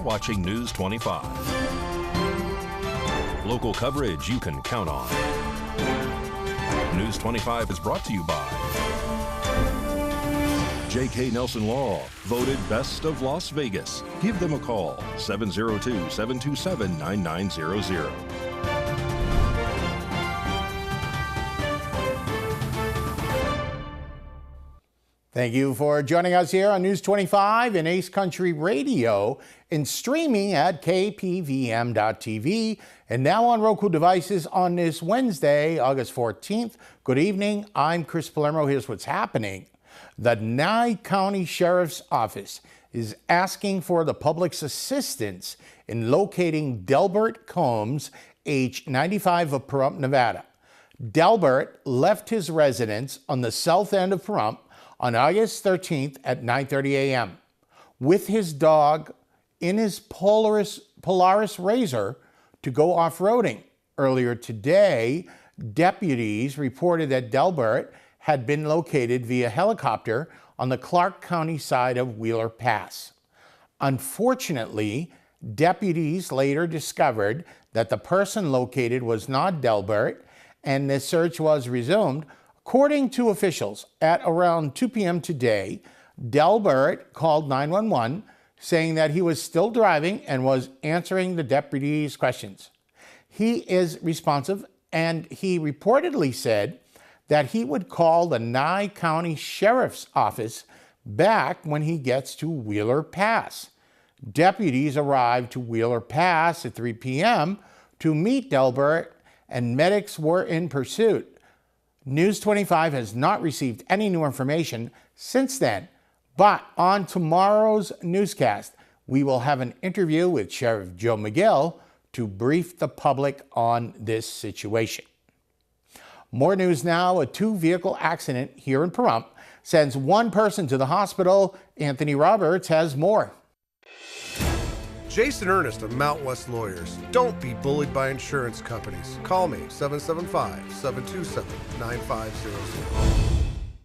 watching News 25. Local coverage you can count on. News 25 is brought to you by J.K. Nelson Law, voted Best of Las Vegas. Give them a call, 702-727-9900. Thank you for joining us here on News 25 and Ace Country Radio and streaming at KPVM.TV and now on Roku devices on this Wednesday, August 14th. Good evening. I'm Chris Palermo. Here's what's happening. The Nye County Sheriff's Office is asking for the public's assistance in locating Delbert Combs, age 95 of Pahrump, Nevada. Delbert left his residence on the south end of Pahrump on August 13th at 9:30 a.m. with his dog in his Polaris Razor to go off-roading. Earlier today, deputies reported that Delbert had been located via helicopter on the Clark County side of Wheeler Pass. Unfortunately, deputies later discovered that the person located was not Delbert, and the search was resumed. According to officials, at around 2 p.m. today, Delbert called 911, saying that he was still driving and was answering the deputies' questions. He is responsive, and he reportedly said that he would call the Nye County Sheriff's Office back when he gets to Wheeler Pass. Deputies arrived to Wheeler Pass at 3 p.m. to meet Delbert, and medics were in pursuit. News 25 has not received any new information since then, but on tomorrow's newscast, we will have an interview with Sheriff Joe McGill to brief the public on this situation. More news now. A two-vehicle accident here in Pahrump sends one person to the hospital. Anthony Roberts has more. Jason Ernest of Mount West Lawyers. Don't be bullied by insurance companies. Call me, 775-727-9500.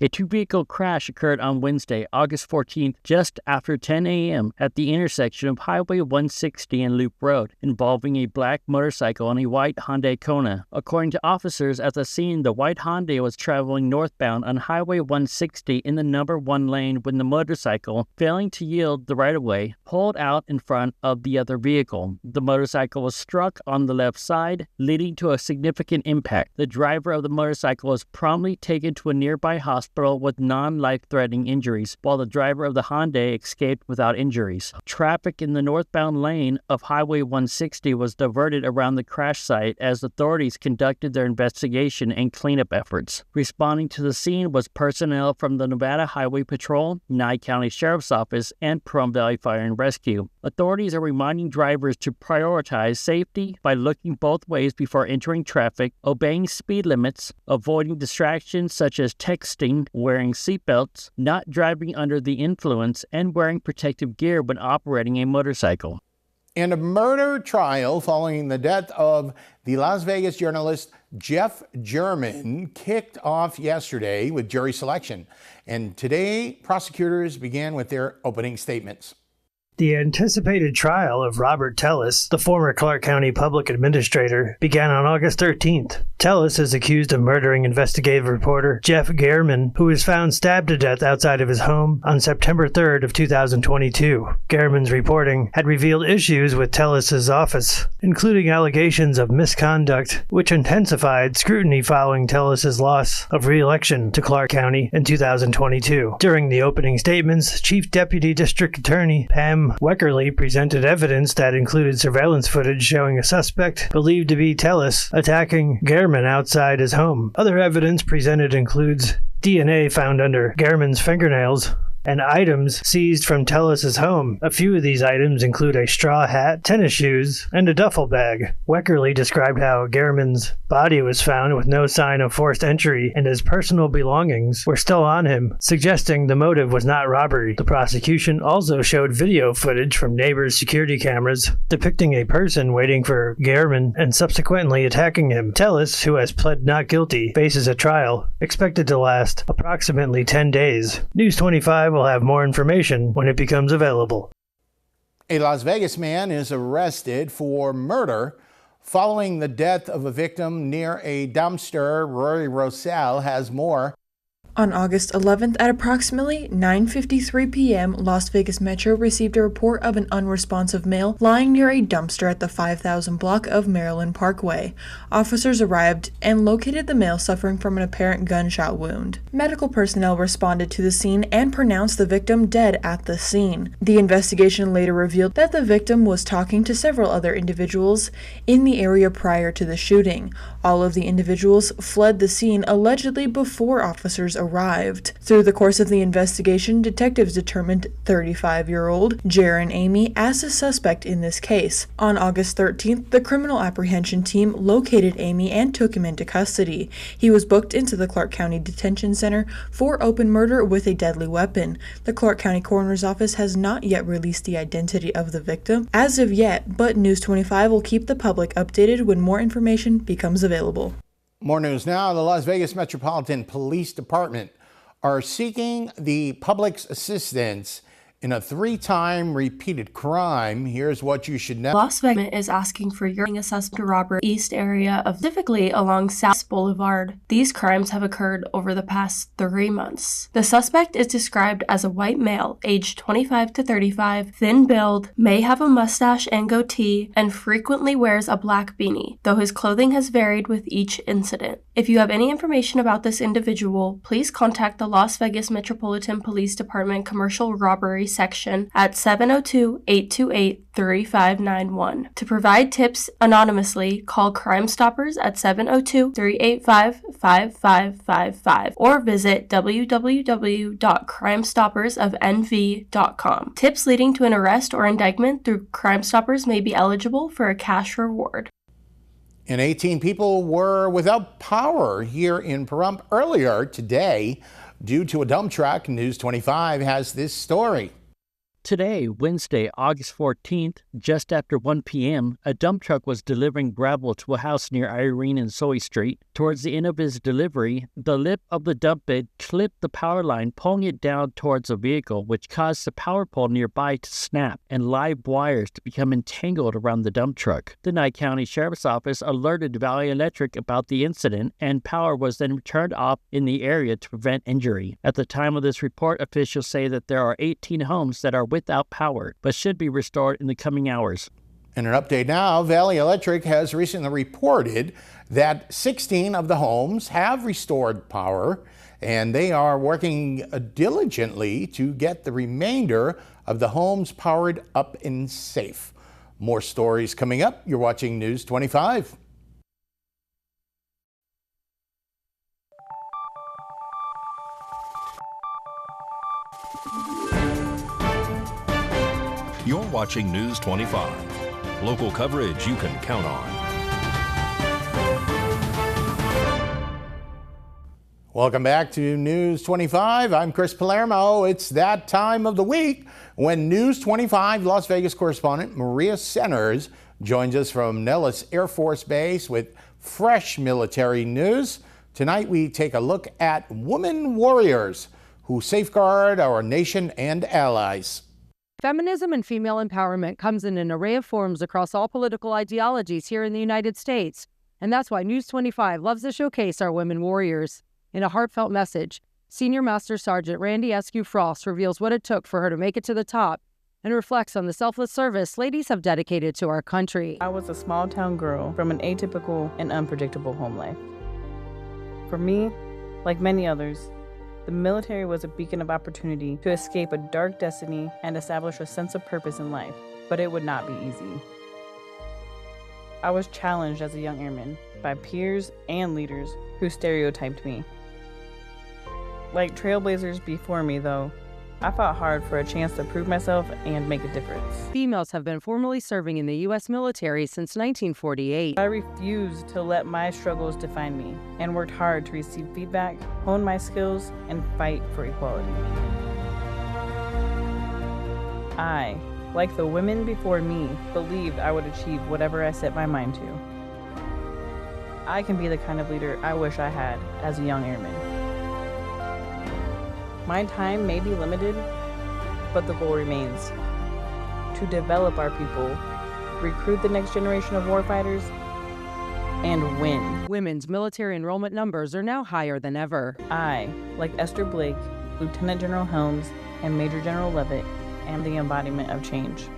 A two-vehicle crash occurred on Wednesday, August 14th, just after 10 a.m. at the intersection of Highway 160 and Loop Road, involving a black motorcycle and a white Hyundai Kona. According to officers at the scene, the white Hyundai was traveling northbound on Highway 160 in the number 1 lane when the motorcycle, failing to yield the right-of-way, pulled out in front of the other vehicle. The motorcycle was struck on the left side, leading to a significant impact. The driver of the motorcycle was promptly taken to a nearby hospital with non-life-threatening injuries, while the driver of the Hyundai escaped without injuries. Traffic in the northbound lane of Highway 160 was diverted around the crash site as authorities conducted their investigation and cleanup efforts. Responding to the scene was personnel from the Nevada Highway Patrol, Nye County Sheriff's Office, and Pahrump Valley Fire and Rescue. Authorities are reminding drivers to prioritize safety by looking both ways before entering traffic, obeying speed limits, avoiding distractions such as texting, wearing seatbelts, not driving under the influence, and wearing protective gear when operating a motorcycle. In a murder trial following the death of the Las Vegas journalist Jeff German kicked off yesterday with jury selection. And today, prosecutors began with their opening statements. The anticipated trial of Robert Tellis, the former Clark County public administrator, began on August 13th. Tellis is accused of murdering investigative reporter Jeff German, who was found stabbed to death outside of his home on September 3rd of 2022. German's reporting had revealed issues with Tellis's office, including allegations of misconduct, which intensified scrutiny following Tellis's loss of re-election to Clark County in 2022. During the opening statements, Chief Deputy District Attorney Pam Weckerly presented evidence that included surveillance footage showing a suspect believed to be Tellis attacking German outside his home. Other evidence presented includes DNA found under German's fingernails and items seized from Tellis's home. A few of these items include a straw hat, tennis shoes, and a duffel bag. Weckerly described how German's body was found with no sign of forced entry and his personal belongings were still on him, suggesting the motive was not robbery. The prosecution also showed video footage from neighbors' security cameras depicting a person waiting for German and subsequently attacking him. Tellis, who has pled not guilty, faces a trial expected to last approximately 10 days. News 25 will have more information when it becomes available. A Las Vegas man is arrested for murder following the death of a victim near a dumpster. Rory Rosell has more. On August 11th at approximately 9:53 p.m., Las Vegas Metro received a report of an unresponsive male lying near a dumpster at the 5000 block of Maryland Parkway. Officers arrived and located the male suffering from an apparent gunshot wound. Medical personnel responded to the scene and pronounced the victim dead at the scene. The investigation later revealed that the victim was talking to several other individuals in the area prior to the shooting. All of the individuals fled the scene allegedly before officers arrived. Through the course of the investigation, detectives determined 35-year-old Jaron Amy as a suspect in this case. On August 13th, the criminal apprehension team located Amy and took him into custody. He was booked into the Clark County Detention Center for open murder with a deadly weapon. The Clark County Coroner's Office has not yet released the identity of the victim as of yet, but News 25 will keep the public updated when more information becomes available. More news now. The Las Vegas Metropolitan Police Department are seeking the public's assistance in a 3-time repeated crime. Here's what you should know. Las Vegas is asking for your assessment to robbery east area of specifically along South Boulevard. These crimes have occurred over the past 3 months. The suspect is described as a white male, aged 25 to 35, thin build, may have a mustache and goatee, and frequently wears a black beanie, though his clothing has varied with each incident. If you have any information about this individual, please contact the Las Vegas Metropolitan Police Department Commercial Robbery Section at 702-828-3591. To provide tips anonymously, call Crime Stoppers at 702-385-5555 or visit www.crimestoppersofnv.com. Tips leading to an arrest or indictment through Crime Stoppers may be eligible for a cash reward. And 18 people were without power here in Pahrump earlier today due to a dump truck. News 25 has this story. Today, Wednesday, August 14th, just after 1 p.m., a dump truck was delivering gravel to a house near Irene and Soy Street. Towards the end of his delivery, the lip of the dump bed clipped the power line, pulling it down towards the vehicle, which caused the power pole nearby to snap and live wires to become entangled around the dump truck. The Nye County Sheriff's Office alerted Valley Electric about the incident, and power was then turned off in the area to prevent injury. At the time of this report, officials say that there are 18 homes that are without power, but should be restored in the coming hours. In an update now, Valley Electric has recently reported that 16 of the homes have restored power, and they are working diligently to get the remainder of the homes powered up and safe. More stories coming up. You're watching News 25. You're watching News 25. Local coverage you can count on. Welcome back to News 25. I'm Chris Palermo. It's that time of the week when News 25 Las Vegas correspondent Maria Centers joins us from Nellis Air Force Base with fresh military news. Tonight we take a look at women warriors who safeguard our nation and allies. Feminism and female empowerment comes in an array of forms across all political ideologies here in the United States. And that's why News 25 loves to showcase our women warriors. In a heartfelt message, Senior Master Sergeant Randy Eskew Frost reveals what it took for her to make it to the top and reflects on the selfless service ladies have dedicated to our country. I was a small-town girl from an atypical and unpredictable home life. For me, like many others, the military was a beacon of opportunity to escape a dark destiny and establish a sense of purpose in life, but it would not be easy. I was challenged as a young airman by peers and leaders who stereotyped me. Like trailblazers before me, though, I fought hard for a chance to prove myself and make a difference. Females have been formally serving in the U.S. military since 1948. I refused to let my struggles define me and worked hard to receive feedback, hone my skills, and fight for equality. I, like the women before me, believed I would achieve whatever I set my mind to. I can be the kind of leader I wish I had as a young airman. My time may be limited, but the goal remains. to develop our people, recruit the next generation of warfighters, and win. Women's military enrollment numbers are now higher than ever. I, like Esther Blake, Lieutenant General Helms, and Major General Levitt, am the embodiment of change.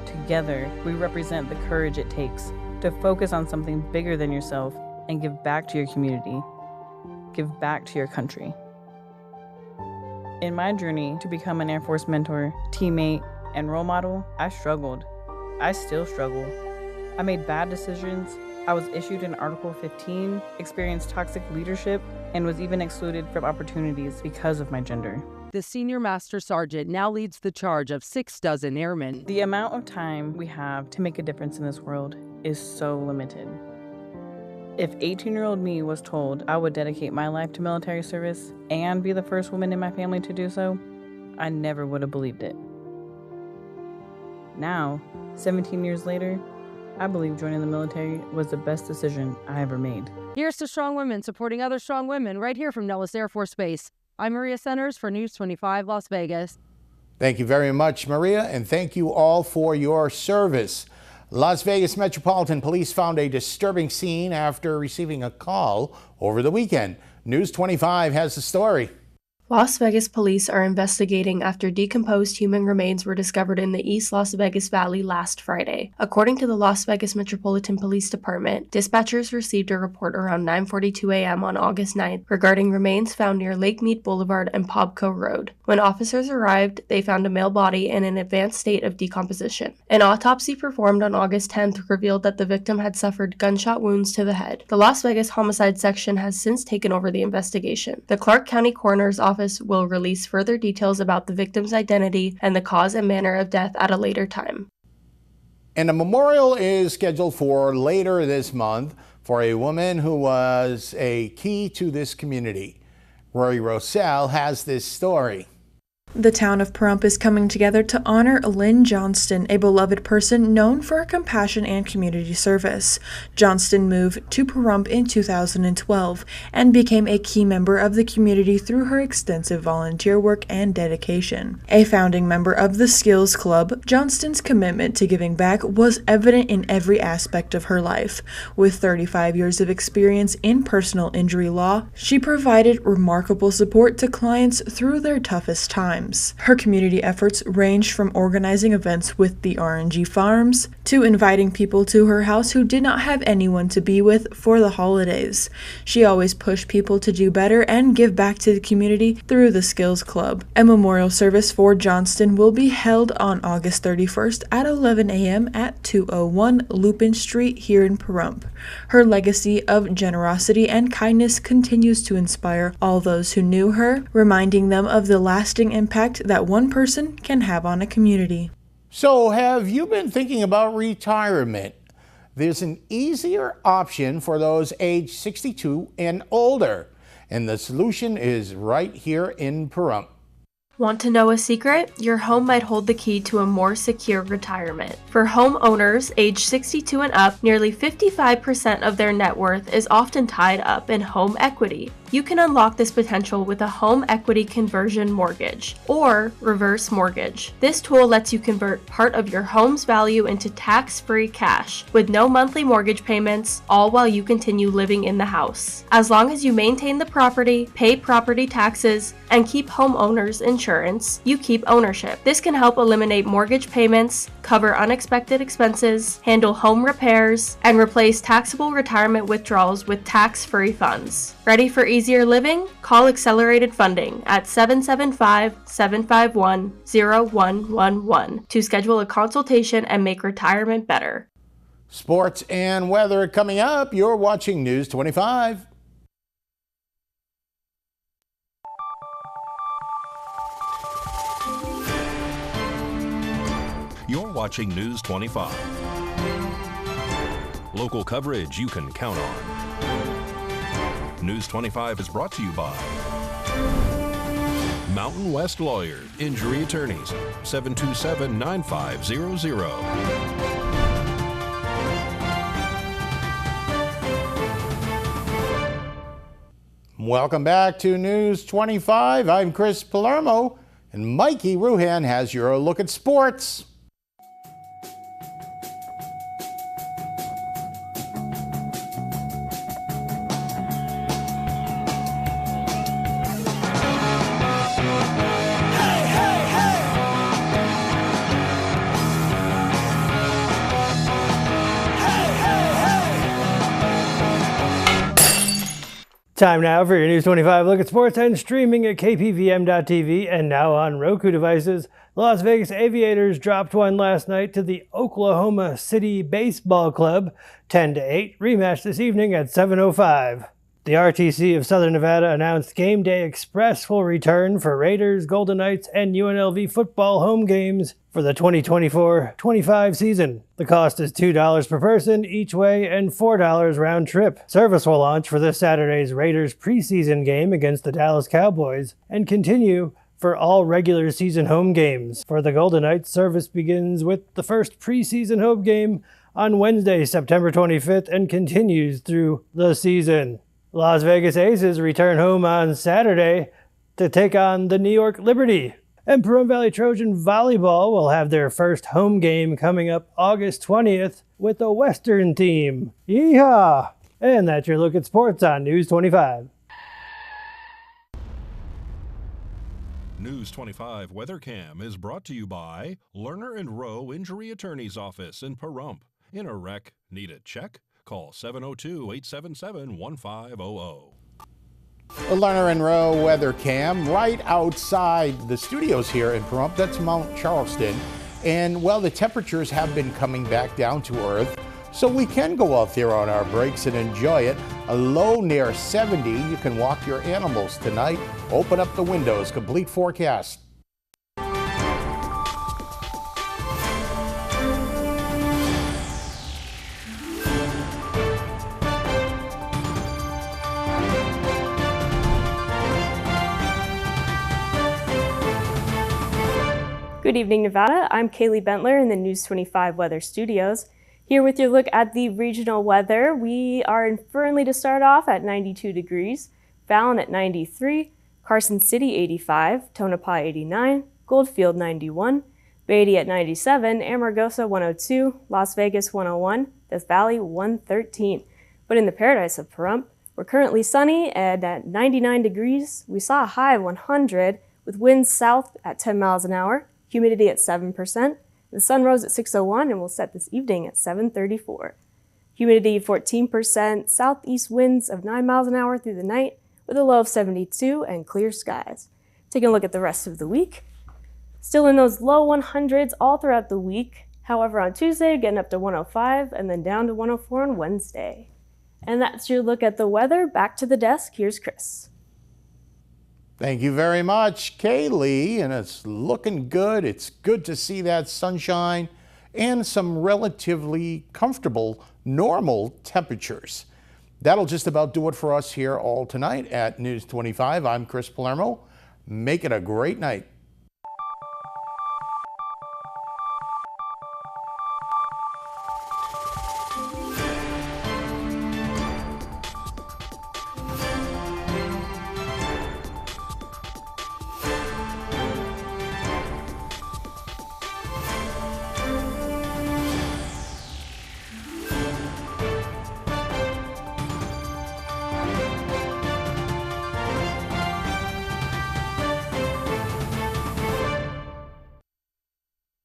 Together, we represent the courage it takes to focus on something bigger than yourself and give back to your community, give back to your country. In my journey to become an Air Force mentor, teammate, and role model, I struggled. I still struggle. I made bad decisions. I was issued an Article 15, experienced toxic leadership, and was even excluded from opportunities because of my gender. The senior master sergeant now leads the charge of 6 dozen airmen. The amount of time we have to make a difference in this world is so limited. If 18-year-old me was told I would dedicate my life to military service and be the first woman in my family to do so, I never would have believed it. Now, 17 years later, I believe joining the military was the best decision I ever made. Here's to strong women supporting other strong women right here from Nellis Air Force Base. I'm Maria Centers for News 25 Las Vegas. Thank you very much, Maria, and thank you all for your service. Las Vegas Metropolitan Police found a disturbing scene after receiving a call over the weekend. News 25 has the story. Las Vegas police are investigating after decomposed human remains were discovered in the East Las Vegas Valley last Friday. According to the Las Vegas Metropolitan Police Department, dispatchers received a report around 9:42 a.m. on August 9th regarding remains found near Lake Mead Boulevard and Pobco Road. When officers arrived, they found a male body in an advanced state of decomposition. An autopsy performed on August 10th revealed that the victim had suffered gunshot wounds to the head. The Las Vegas Homicide Section has since taken over the investigation. The Clark County Coroner's Office will release further details about the victim's identity and the cause and manner of death at a later time. And a memorial is scheduled for later this month for a woman who was a key to this community. Rory Rosell has this story. The town of Pahrump is coming together to honor Lynn Johnston, a beloved person known for her compassion and community service. Johnston moved to Pahrump in 2012 and became a key member of the community through her extensive volunteer work and dedication. A founding member of the Skills Club, Johnston's commitment to giving back was evident in every aspect of her life. With 35 years of experience in personal injury law, she provided remarkable support to clients through their toughest times. Her community efforts ranged from organizing events with the RNG farms to inviting people to her house who did not have anyone to be with for the holidays. She always pushed people to do better and give back to the community through the Skills Club. A memorial service for Johnston will be held on August 31st at 11 a.m. at 201 Lupin Street here in Pahrump. Her legacy of generosity and kindness continues to inspire all those who knew her, reminding them of the lasting impact that one person can have on a community. So have you been thinking about retirement? There's an easier option for those age 62 and older, and the solution is right here in Pahrump. Want to know a secret? Your home might hold the key to a more secure retirement. For homeowners age 62 and up, nearly 55% of their net worth is often tied up in home equity. You can unlock this potential with a home equity conversion mortgage or reverse mortgage. This tool lets you convert part of your home's value into tax-free cash with no monthly mortgage payments, all while you continue living in the house. As long as you maintain the property, pay property taxes, and keep homeowners insurance, you keep ownership. This can help eliminate mortgage payments, cover unexpected expenses, handle home repairs, and replace taxable retirement withdrawals with tax-free funds. Ready for easier living? Call Accelerated Funding at 775-751-0111 to schedule a consultation and make retirement better. Sports and weather coming up. You're watching News 25. You're watching News 25. Local coverage you can count on. News 25 is brought to you by Mountain West Lawyers, Injury Attorneys, 727-9500. Welcome back to News 25. I'm Chris Palermo, And Mikey Ruhan has your look at sports. Time now for your News 25 look at sports and streaming at KPVM.TV and now on Roku devices. Las Vegas Aviators dropped one last night to the Oklahoma City Baseball Club, 10-8, rematch this evening at 7:05. The RTC of Southern Nevada announced Game Day Express will return for Raiders, Golden Knights, and UNLV football home games for the 2024-25 season. The cost is $2 per person each way and $4 round trip. Service will launch for this Saturday's Raiders preseason game against the Dallas Cowboys and continue for all regular season home games. For the Golden Knights, service begins with the first preseason home game on Wednesday, September 25th, and continues through the season. Las Vegas Aces return home on Saturday to take on the New York Liberty. And Pahrump Valley Trojan Volleyball will have their first home game coming up August 20th with the Western team. Yeehaw! And that's your look at sports on News 25. News 25 Weather Cam is brought to you by Lerner and Rowe Injury Attorney's Office in Pahrump. In a wreck, need a check? Call 702-877-1500. The Lerner and Rowe weather cam right outside the studios here in Pahrump. That's Mount Charleston. And, well, the temperatures have been coming back down to earth, so we can go out there on our breaks and enjoy it. A low near 70. You can walk your animals tonight. Open up the windows. Complete forecast. Good evening, Nevada. I'm Kaylee Bentler in the News 25 Weather Studios. Here with your look at the regional weather. We are in Fernley to start off at 92 degrees, Fallon at 93, Carson City 85, Tonopah 89, Goldfield 91, Beatty at 97, Amargosa 102, Las Vegas 101, Death Valley 113. But in the paradise of Pahrump, we're currently sunny and at 99 degrees. We saw a high of 100 with winds south at 10 miles an hour. Humidity at 7%. The sun rose at 6:01 and will set this evening at 7:34. Humidity 14%, southeast winds of 9 miles an hour through the night with a low of 72 and clear skies. Taking a look at the rest of the week. Still in those low 100s all throughout the week. However, on Tuesday, getting up to 105 and then down to 104 on Wednesday. And that's your look at the weather. Back to the desk. Here's Chris. Thank you very much, Kaylee, and it's looking good. It's good to see that sunshine and some relatively comfortable, normal temperatures. That'll just about do it for us here all tonight at News 25. I'm Chris Palermo. Make it a great night.